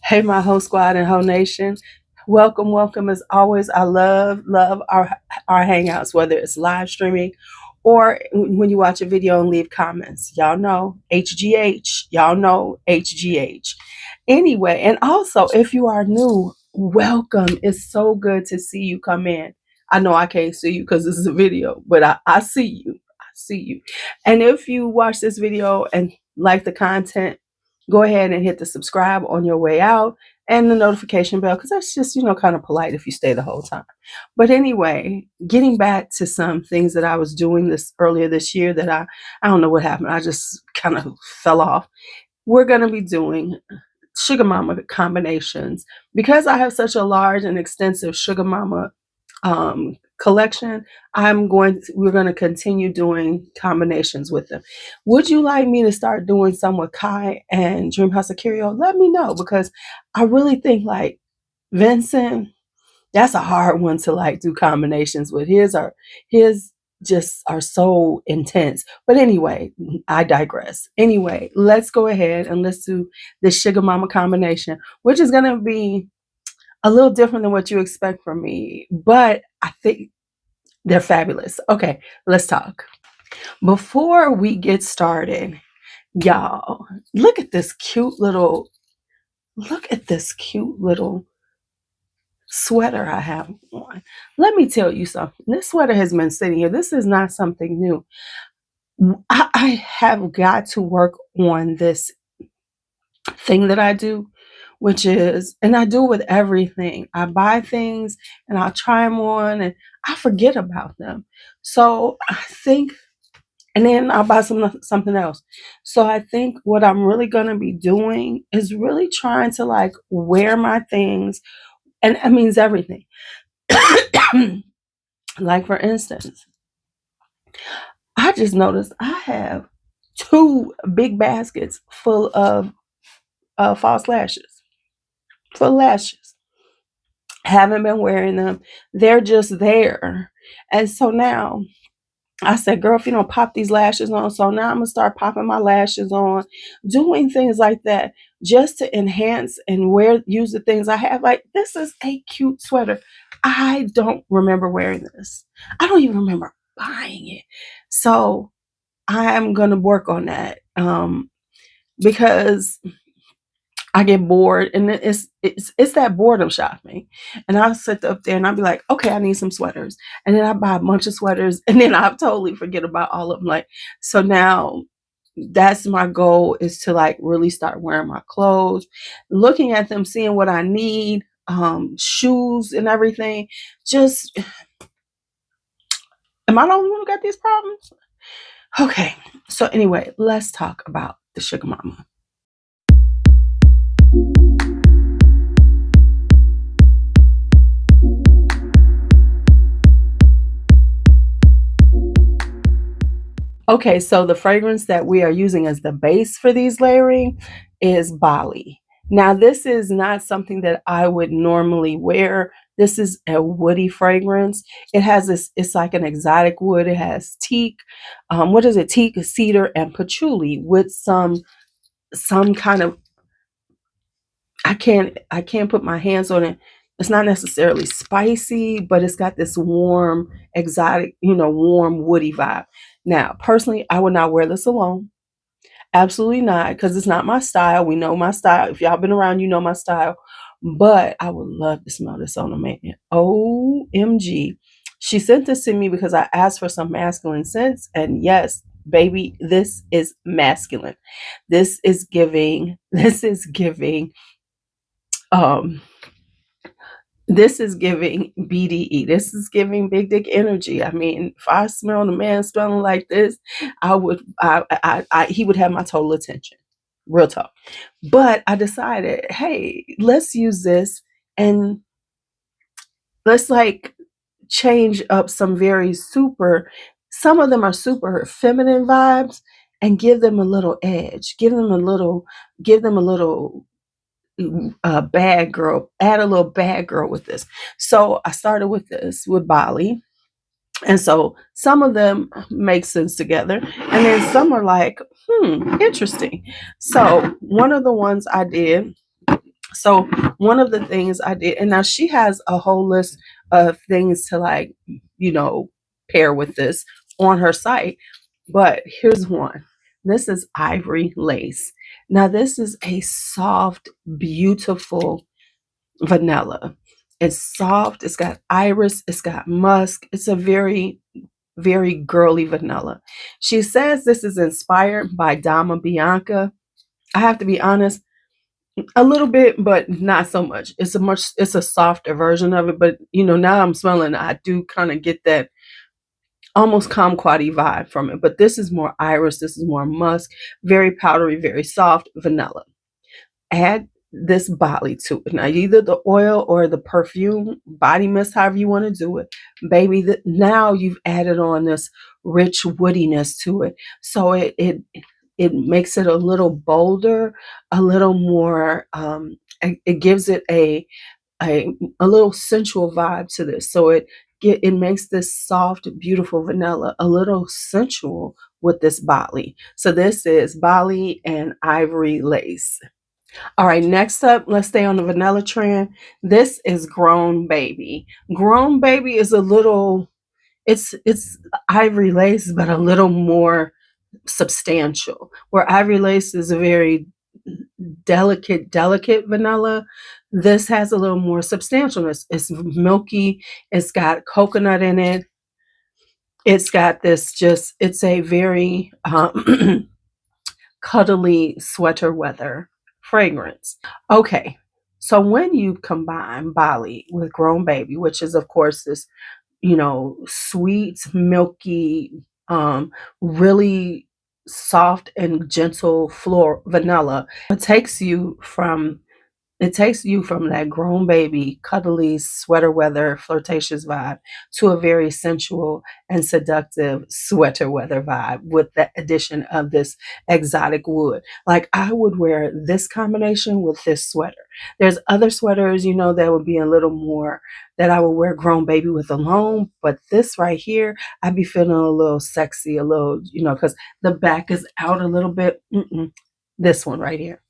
Hey, my whole squad and whole nation. Welcome, welcome as always. I love our hangouts, whether it's live streaming or when you watch a video and leave comments. Y'all know HGH. Y'all know HGH. Anyway, and also if you are new, welcome. It's so good to see you come in. I know I can't see you because this is a video, but I see you. I see you. And if you watch this video and like the content, go ahead and hit the subscribe on your way out and the notification bell, because that's just, kind of polite if you stay the whole time. But anyway, getting back to some things that I was doing earlier this year that I don't know what happened. I just kind of fell off. We're going to be doing Sugar Mama combinations because I have such a large and extensive Sugar Mama collection. We're going to continue doing combinations with them. Would you like me to start doing some with Khye and Dreamhouse Ikiryo? Let me know, because I really think like Vincent, that's a hard one to do combinations with. His just are so intense. But anyway, I digress. Anyway, let's go ahead and let's do the Sugar Mama combination, which is going to be a little different than what you expect from me, but I think they're fabulous. Okay, let's talk. Before we get started, y'all, look at this cute little sweater I have on. Let me tell you something. This sweater has been sitting here. This is not something new. I have got to work on this thing that I do, which is, and I do with everything. I buy things and I'll try them on and I forget about them. So I think, and then I'll buy something else. So I think what I'm really going to be doing is really trying to wear my things, and it means everything. Like for instance, I just noticed I have 2 big baskets full of false lashes. For lashes. Haven't been wearing them. They're just there. And so now I said, girl, if you don't pop these lashes on. So now I'm going to start popping my lashes on, doing things like that just to enhance and use the things I have. Like, this is a cute sweater. I don't remember wearing this. I don't even remember buying it. So I'm going to work on that because I get bored, and it's that boredom shopping. And I'll sit up there and I'll be like, okay, I need some sweaters. And then I buy a bunch of sweaters and then I totally forget about all of them. So now that's my goal, is to really start wearing my clothes, looking at them, seeing what I need, shoes and everything. Just, am I the only one who got these problems? Okay. So anyway, let's talk about the Sugar Mama. Okay, so the fragrance that we are using as the base for these layering is Bali. Now, this is not something that I would normally wear. This is a woody fragrance. It has this, it's like an exotic wood. It has teak, teak, cedar, and patchouli with some kind of, I can't put my hands on it. It's not necessarily spicy, but it's got this warm, exotic, warm, woody vibe. Now, personally, I would not wear this alone. Absolutely not, because it's not my style. We know my style. If y'all been around, you know my style. But I would love to smell this on a man. OMG. She sent this to me because I asked for some masculine scents. And yes, baby, this is masculine. This is giving BDE. This is giving big dick energy. I mean, if I smell a man smelling like this, he would have my total attention. Real talk. But I decided, hey, let's use this and let's change up some of them are super feminine vibes, and give them a little edge. Give them a little bad girl, add a little bad girl with this. So I started with Bali. And so some of them make sense together. And then some are interesting. So one of the ones I did So one of the things I did, and now she has a whole list of things to like, pair with this on her site. But here's one. This is ivory lace. Now this is a soft, beautiful vanilla. It's soft. It's got iris. It's got musk. It's a very, very girly vanilla. She says this is inspired by Dama Bianca. I have to be honest, a little bit, but not so much. It's a softer version of it. But now I'm smelling it, I do kind of get that almost kumquat vibe from it. But this is more iris, this is more musk, very powdery, very soft vanilla. Add this body to it. Now, either the oil or the perfume, body mist, however you want to do it, baby. Now you've added on this rich woodiness to it, so it makes it a little bolder, a little more. It gives it a little sensual vibe to this. So it makes this soft, beautiful vanilla a little sensual with this Bali. So this is Bali and ivory lace. All right, next up, let's stay on the vanilla trend. This is Grown Baby. Grown Baby is a little, it's ivory lace, but a little more substantial. Where ivory lace is a very delicate vanilla, this has a little more substantialness. It's milky. It's got coconut in it. It's got this it's a very cuddly sweater weather fragrance. Okay, so when you combine Bali with Grown Baby, which is of course this, sweet, milky, really soft and gentle floor vanilla, it takes you from that Grown Baby, cuddly, sweater weather, flirtatious vibe to a very sensual and seductive sweater weather vibe with the addition of this exotic wood. Like, I would wear this combination with this sweater. There's other sweaters, that would be a little more that I would wear Grown Baby with alone, but this right here, I'd be feeling a little sexy, a little, because the back is out a little bit. This one right here.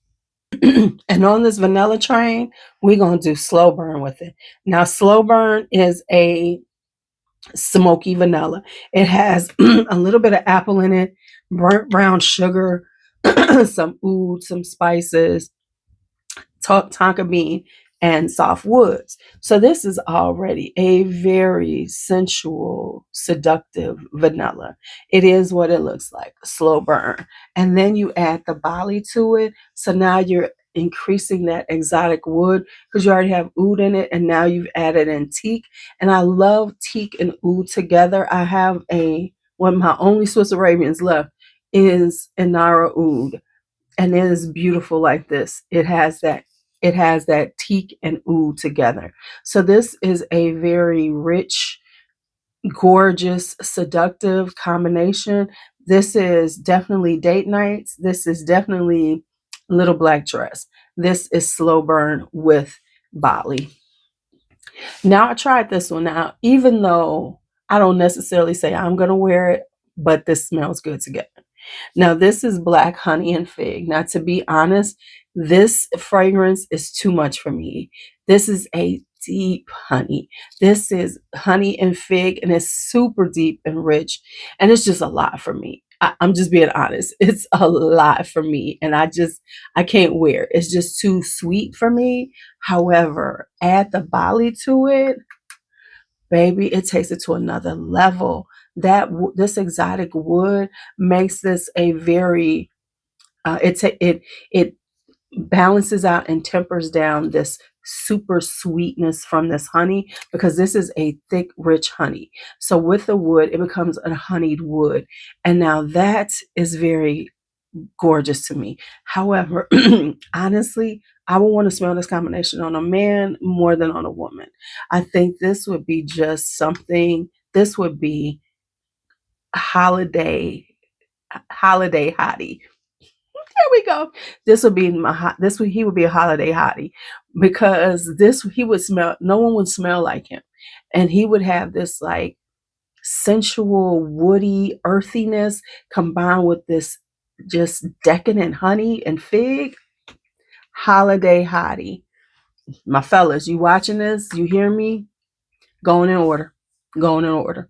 And on this vanilla train, we're going to do slow burn with it. Now, slow burn is a smoky vanilla. It has a little bit of apple in it, burnt brown sugar, some oud, some spices, tonka bean, and soft woods. So this is already a very sensual, seductive vanilla. It is what it looks like, slow burn. And then you add the Bali to it. So now you're increasing that exotic wood because you already have oud in it, and now you've added in teak. And I love teak and oud together. I have one of my only Swiss Arabians left is Inara oud, and it is beautiful like this. It has that teak and oud together. So this is a very rich, gorgeous, seductive combination. This is definitely date nights. This is definitely little black dress. This is slow burn with Bali. Now I tried this one. Now, even though I don't necessarily say I'm going to wear it, but this smells good together. Now, this is Black Honey and Fig. Now, to be honest, this fragrance is too much for me. This is a deep honey. This is honey and fig, and it's super deep and rich, and it's just a lot for me. I'm just being honest. It's a lot for me, and I can't wear it. It's just too sweet for me. However, add the Bali to it, baby, it takes it to another level. This exotic wood makes this a very it balances out and tempers down this super sweetness from this honey, because this is a thick, rich honey. So with the wood, it becomes a honeyed wood, and now that is very gorgeous to me. However, honestly, I would want to smell this combination on a man more than on a woman. I think this would be just something, this would be holiday hottie. There we go. This would be he would be a holiday hottie, because he would smell, no one would smell like him. And he would have this like sensual, woody earthiness combined with this just decadent honey and fig. Holiday hottie. My fellas, you watching this? You hear me? Going in order. Going in order.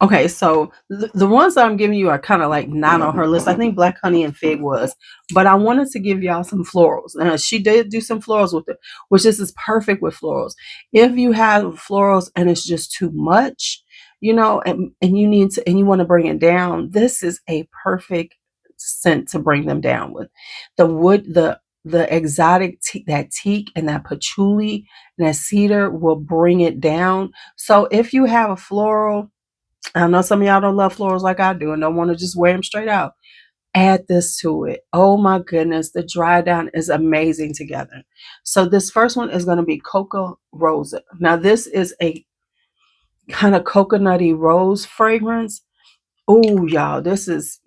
Okay, so the ones that I'm giving you are kind of like not on her list. I think Black Honey and Fig was, but I wanted to give y'all some florals. She did do some florals with it, which this is perfect with florals. If you have florals and it's just too much, you know, and you need to, and you want to bring it down, this is a perfect scent to bring them down with. The wood, the exotic that teak and that patchouli and that cedar will bring it down. So if you have a floral, I know some of y'all don't love florals like I do and don't want to just wear them straight out. Add this to it. Oh my goodness, the dry down is amazing together. So this first one is going to be Cocoa Rosa. Now this is a kind of coconutty rose fragrance. Oh y'all, this is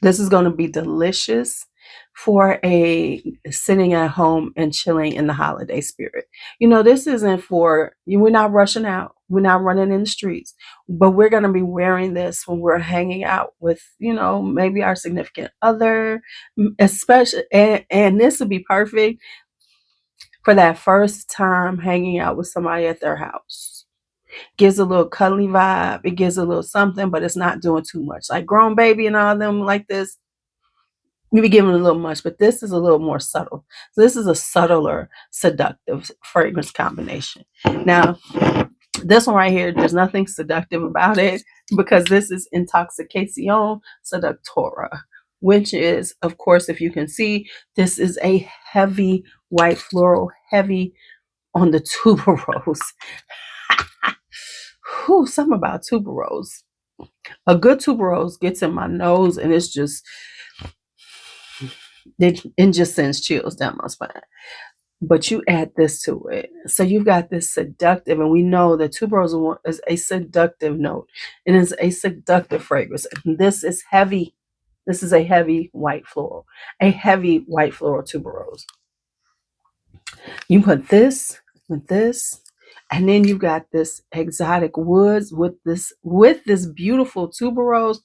going to be delicious for a sitting at home and chilling in the holiday spirit. You know, this isn't for you. We're not rushing out. We're not running in the streets, but we're going to be wearing this when we're hanging out with, you know, maybe our significant other, especially, and this would be perfect for that first time hanging out with somebody at their house. Gives a little cuddly vibe. It gives a little something, but it's not doing too much. Like Grown Baby and all of them like this, maybe giving a little much, but this is a little more subtle. So this is a subtler, seductive fragrance combination. Now, this one right here, there's nothing seductive about it because this is Intoxicación Seductora, which is, of course, if you can see, this is a heavy white floral, heavy on the tuberose. Whew, something about tuberose. A good tuberose gets in my nose and it's just, it just sends chills down my spine. But you add this to it. So you've got this seductive, and we know that tuberose is a seductive note. It is a seductive fragrance. And this is heavy. This is a heavy white floral. A heavy white floral tuberose. You put this with this, and then you've got this exotic woods with this beautiful tuberose.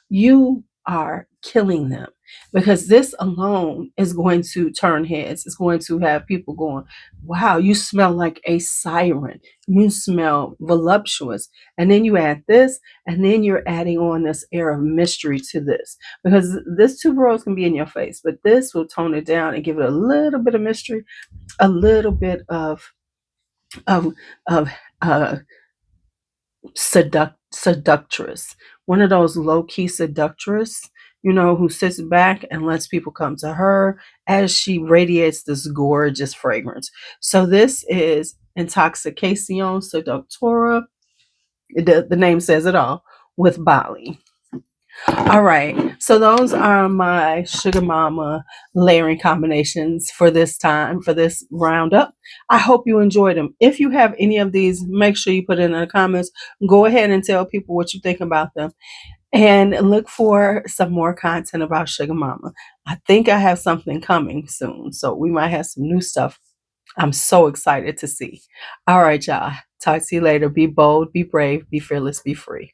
You are killing them because this alone is going to turn heads. It's going to have people going, wow, you smell like a siren. You smell voluptuous. And then you add this, and then you're adding on this air of mystery to this because this tuberose can be in your face, but this will tone it down and give it a little bit of mystery, a little bit of of seductress, one of those low-key seductress, you know, who sits back and lets people come to her as she radiates this gorgeous fragrance. So this is Intoxicación Seductora. The name says it all, with Bali. All right, so those are my Sugar Mama layering combinations for this time, for this roundup. I hope you enjoyed them. If you have any of these, make sure you put it in the comments. Go ahead and tell people what you think about them. And look for some more content about Sugar Mama. I think I have something coming soon, so we might have some new stuff. I'm so excited to see. All right, y'all. Talk to you later. Be bold, be brave, be fearless, be free.